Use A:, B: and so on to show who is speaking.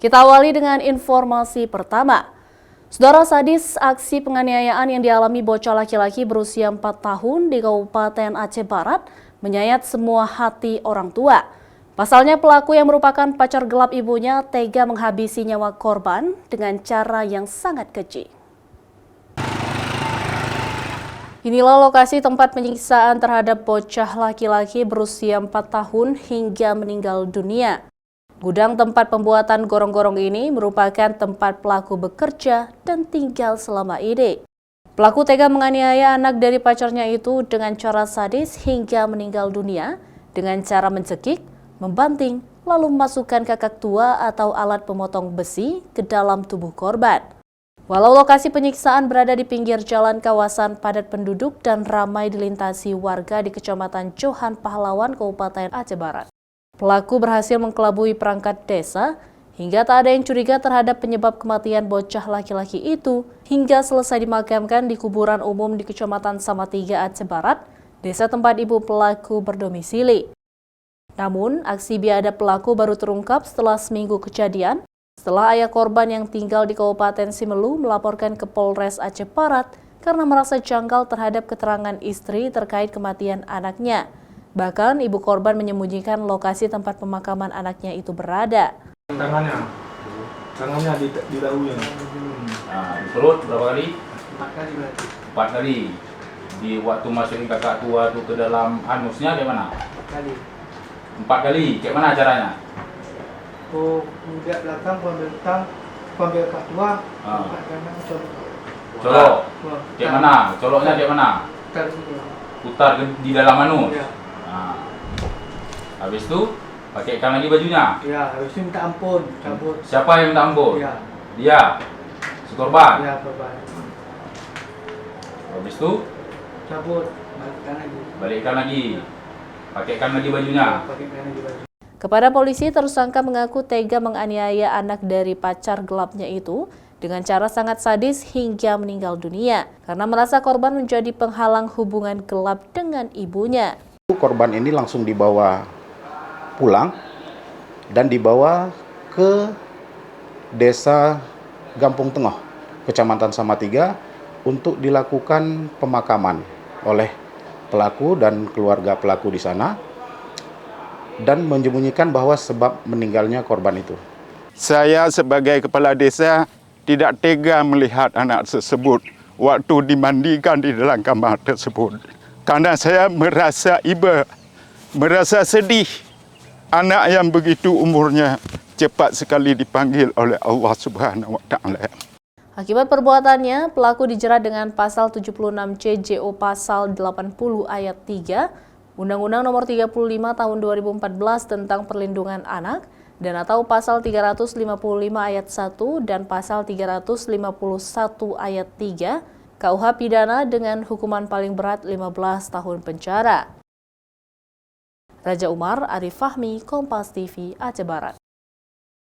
A: Kita awali dengan informasi pertama. Saudara, sadis aksi penganiayaan yang dialami bocah laki-laki berusia 4 tahun di Kabupaten Aceh Barat menyayat semua hati orang tua. Pasalnya pelaku yang merupakan pacar gelap ibunya tega menghabisi nyawa korban dengan cara yang sangat keji. Inilah lokasi tempat penyiksaan terhadap bocah laki-laki berusia 4 tahun hingga meninggal dunia. Gudang tempat pembuatan gorong-gorong ini merupakan tempat pelaku bekerja dan tinggal selama ini. Pelaku tega menganiaya anak dari pacarnya itu dengan cara sadis hingga meninggal dunia dengan cara mencekik, membanting, lalu memasukkan kakak tua atau alat pemotong besi ke dalam tubuh korban. Walau lokasi penyiksaan berada di pinggir jalan kawasan padat penduduk dan ramai dilintasi warga di Kecamatan Johan Pahlawan, Kabupaten Aceh Barat. Pelaku berhasil mengkelabui perangkat desa hingga tak ada yang curiga terhadap penyebab kematian bocah laki-laki itu hingga selesai dimakamkan di kuburan umum di Kecamatan Samatiga, Aceh Barat, desa tempat ibu pelaku berdomisili. Namun, aksi biadab pelaku baru terungkap setelah seminggu kejadian, setelah ayah korban yang tinggal di Kabupaten Simelu melaporkan ke Polres Aceh Barat karena merasa janggal terhadap keterangan istri terkait kematian anaknya. Bahkan ibu korban menyembunyikan lokasi tempat pemakaman anaknya itu berada.
B: Tangannya di daunnya.
C: Nah, di perut berapa kali?
B: 4 kali berarti.
C: 4 kali. Di waktu masukin kakak tua itu ke dalam anusnya di mana?
B: 4 kali.
C: 4 kali. Kayak mana caranya?
B: Oh, udah belakang ambil kakak tua. Kanan
C: Colok. Kayak mana? Coloknya kayak mana? Putar di dalam anus.
B: Ya.
C: Nah. Habis itu pakaikan lagi bajunya.
B: Ya, habis itu minta ampun, cabut.
C: Siapa yang minta ampun?
B: Ya.
C: Dia. Si korban.
B: Ya, korban.
C: Habis itu
B: Cabut, balikkan lagi.
C: balikkan lagi. Pakaikan lagi bajunya.
B: Pakaikan lagi baju.
A: Kepada polisi, tersangka mengaku tega menganiaya anak dari pacar gelapnya itu dengan cara sangat sadis hingga meninggal dunia karena merasa korban menjadi penghalang hubungan gelap dengan ibunya.
D: Korban ini langsung dibawa pulang dan dibawa ke desa Gampung Tengah, Kecamatan Samatiga untuk dilakukan pemakaman oleh pelaku dan keluarga pelaku di sana dan menyembunyikan bahwa sebab meninggalnya korban itu.
E: Saya sebagai kepala desa tidak tega melihat anak tersebut waktu dimandikan di dalam kamar tersebut. Karena saya merasa iba, merasa sedih. Anak yang begitu umurnya cepat sekali dipanggil oleh Allah Subhanahu wa Ta'ala.
A: Akibat perbuatannya, pelaku dijerat dengan pasal 76C JO pasal 80 ayat 3 Undang-Undang Nomor 35 Tahun 2014 tentang Perlindungan Anak dan atau pasal 355 ayat 1 dan pasal 351 ayat 3 KUH pidana dengan hukuman paling berat 15 tahun penjara. Raja Umar, Arif Fahmi, Kompas TV, Aceh Barat.